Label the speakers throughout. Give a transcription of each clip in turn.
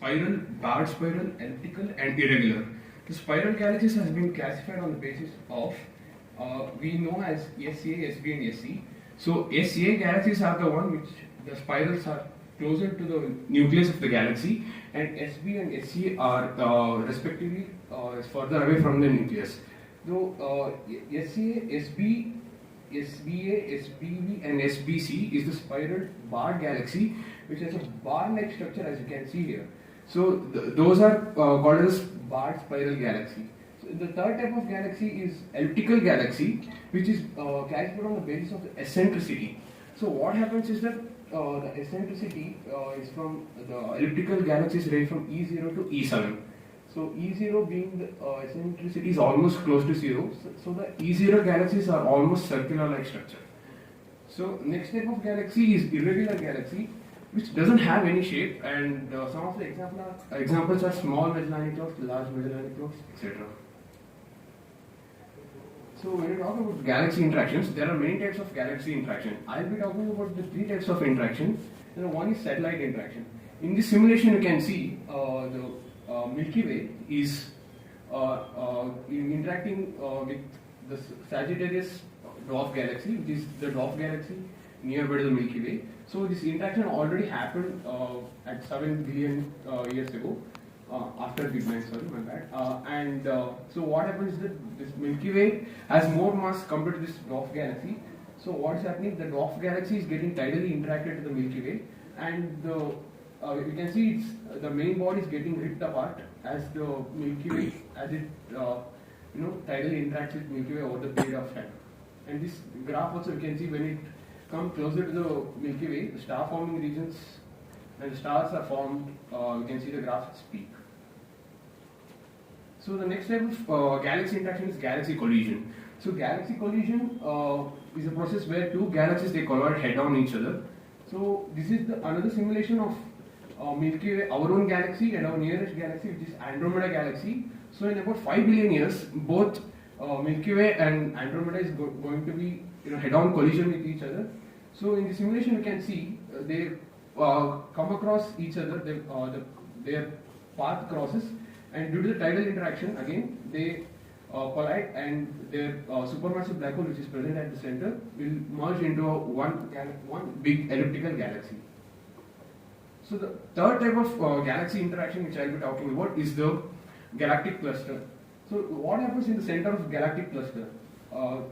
Speaker 1: spiral, barred spiral, elliptical, and irregular. The spiral galaxies has been classified on the basis of we know as SA, SB, and SE. So SA galaxies are the one which the spirals are closer to the nucleus of the galaxy, and SB and SE are respectively further away from the nucleus. Though SA, SB, SBA, SBB, and SBC is the spiral barred galaxy, which has a bar-like structure, as you can see here. So those are called as barred spiral galaxy. So the third type of galaxy is elliptical galaxy, which is classified on the basis of the eccentricity. So what happens is that the eccentricity is from the elliptical galaxies range from E0 to E7. So E0 being the eccentricity is almost close to 0. So the E0 galaxies are almost circular-like structure. So next type of galaxy is irregular galaxy, which doesn't have any shape, and some of the examples are small Magellanic Clouds, large Magellanic Clouds, etc. So when we talk about galaxy interactions, there are many types of galaxy interaction. I'll be talking about the three types of interaction. One is satellite interaction. In this simulation, you can see the Milky Way is interacting with the Sagittarius dwarf galaxy, which is the dwarf galaxy nearby to the Milky Way. So this interaction already happened at 7 billion years ago, after Big Bang, sorry, my bad. So what happens is that this Milky Way has more mass compared to this dwarf galaxy. So what is happening? The dwarf galaxy is getting tidally interacted to the Milky Way, and you can see it's, the main body is getting ripped apart as the Milky Way, as it tidally interacts with Milky Way over the period of time. And this graph also, you can see when it comes closer to the Milky Way, the star forming regions and the stars are formed. You can see the graph peak. So the next type of galaxy interaction is galaxy collision. So galaxy collision is a process where two galaxies they collide head on each other. So this is another simulation of Milky Way, our own galaxy, and our nearest galaxy, which is Andromeda galaxy. So in about 5 billion years, both Milky Way and Andromeda is going to be head-on collision with each other. So in the simulation, you can see they come across each other. Their path crosses, and due to the tidal interaction, again they collide, and their supermassive black hole, which is present at the center, will merge into one big elliptical galaxy. So the third type of galaxy interaction which I will be talking about is the galactic cluster. So what happens in the center of galactic cluster?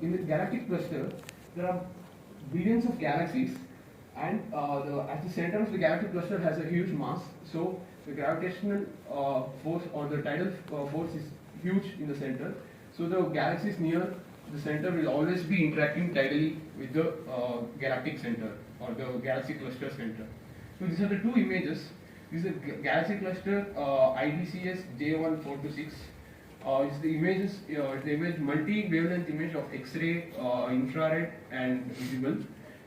Speaker 1: In the galactic cluster, there are billions of galaxies, and at the center of the galactic cluster has a huge mass. So the gravitational force or the tidal force is huge in the center. So the galaxies near the center will always be interacting tidally with the galactic center or the galaxy cluster center. So these are the two images. This is the galaxy cluster IDCS J1426. It's the images, the image multi-wavelength image of X-ray, infrared, and visible.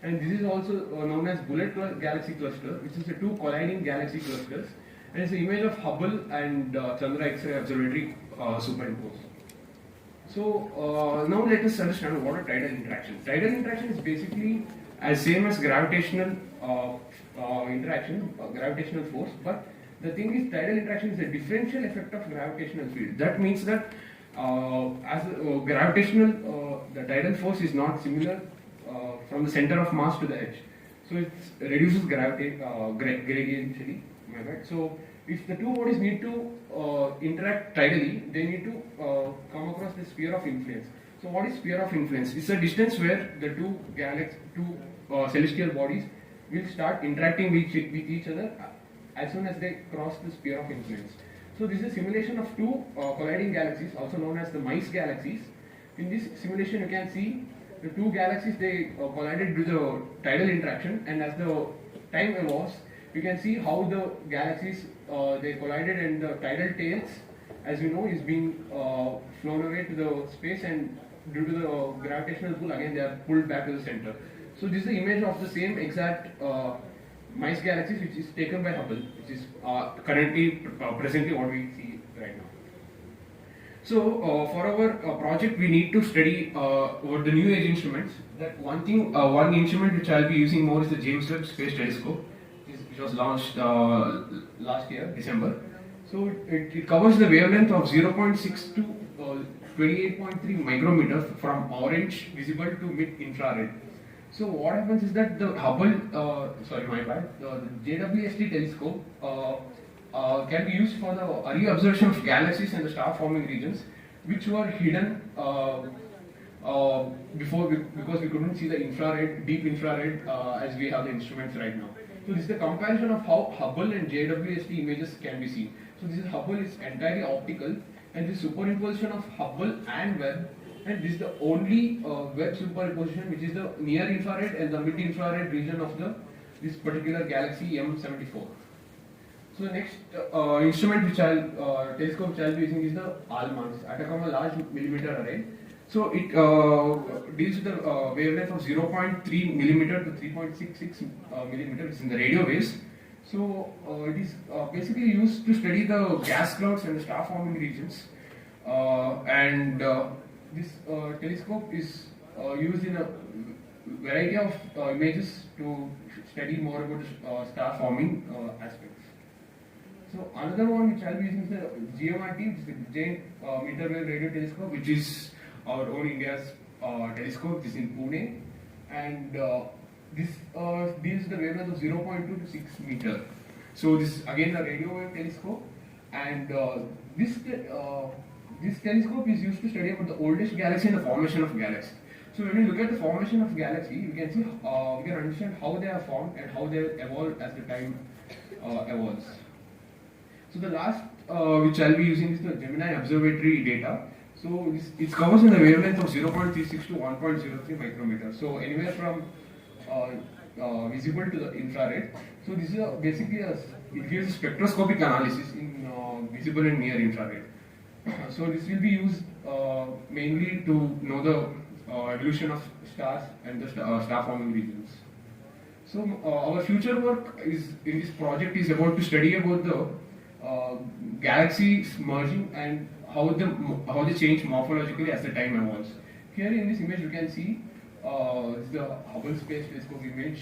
Speaker 1: And this is also known as bullet galaxy cluster, which is the two colliding galaxy clusters. And it's the image of Hubble and Chandra X-ray Observatory superimposed. So now let us understand what a tidal interaction. Tidal interaction is basically as same as gravitational interaction, gravitational force, but the thing is, tidal interaction is a differential effect of gravitational field. That means that the tidal force is not similar from the center of mass to the edge. So it reduces gravity gradientially. Right? So if the two bodies need to interact tidally, they need to come across the sphere of influence. So what is sphere of influence? It's a distance where the two celestial bodies will start interacting with each other as soon as they cross the sphere of influence. So this is a simulation of two colliding galaxies, also known as the mice galaxies. In this simulation, you can see the two galaxies they collided due to the tidal interaction, and as the time evolves, you can see how the galaxies they collided, and the tidal tails, as you know, is being flown away to the space, and due to the gravitational pull, again they are pulled back to the center. So this is the image of the same exact mice galaxies, which is taken by Hubble, which is presently what we see right now. So for our project, we need to study over the new age instruments. That one instrument which I'll be using more is the James Webb Space Telescope, which was launched last year, December. So it covers the wavelength of 0.6 to 28.3 micrometers from orange visible to mid-infrared. So what happens is that the Hubble, the JWST telescope can be used for the early observation of galaxies and the star-forming regions, which were hidden before because we couldn't see the infrared, deep infrared, as we have the instruments right now. So this is the comparison of how Hubble and JWST images can be seen. So this is Hubble is entirely optical, and this superimposition of Hubble and Webb, and this is the only Webb superimposition which is the near infrared and the mid infrared region of this particular galaxy M74. So the next instrument which telescope which I'll be using is the ALMA, Atacama Large Millimeter Array. So it deals with the wavelength of 0.3 millimeter to 3.66 millimeter, which is in the radio waves. So it is basically used to study the gas clouds and the star-forming regions. This telescope is used in a variety of images to study more about the star-forming aspects. So another one which I'll be using is the GMRT, which is the Giant Meter Wave Radio Telescope, which is our own India's telescope. This is in Pune, and this deals with the wavelength of 0.2 to 6 meter. So this is again a radio wave telescope, and this telescope is used to study about the oldest galaxy and the formation of galaxy. So when we look at the formation of galaxy, we can see we can understand how they are formed and how they evolve as the time evolves. So the last which I'll be using is the Gemini Observatory data. So it covers in the wavelength of 0.36 to 1.03 micrometers. So anywhere from visible to the infrared. So this is basically it gives a spectroscopic analysis in visible and near infrared. So this will be used mainly to know the evolution of stars and the star-forming regions. So our future work is in this project is about to study about the galaxies merging and how they change morphologically as the time evolves. Here in this image you can see this is the Hubble Space Telescope image,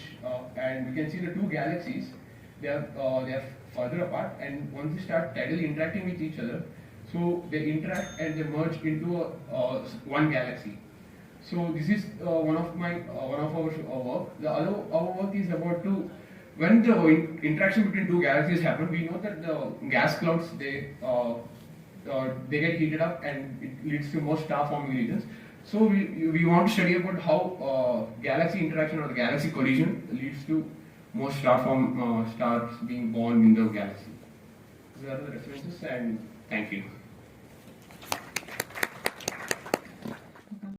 Speaker 1: and we can see the two galaxies. They are further apart, and once they start tidally interacting with each other, so they interact and they merge into one galaxy. So this is one of our work. The other our work is about to when the interaction between two galaxies happen. We know that the gas clouds they get heated up and it leads to more star-forming regions. So we want to study about how galaxy interaction or the galaxy collision leads to more stars being born in the galaxy. These are the references, and thank you.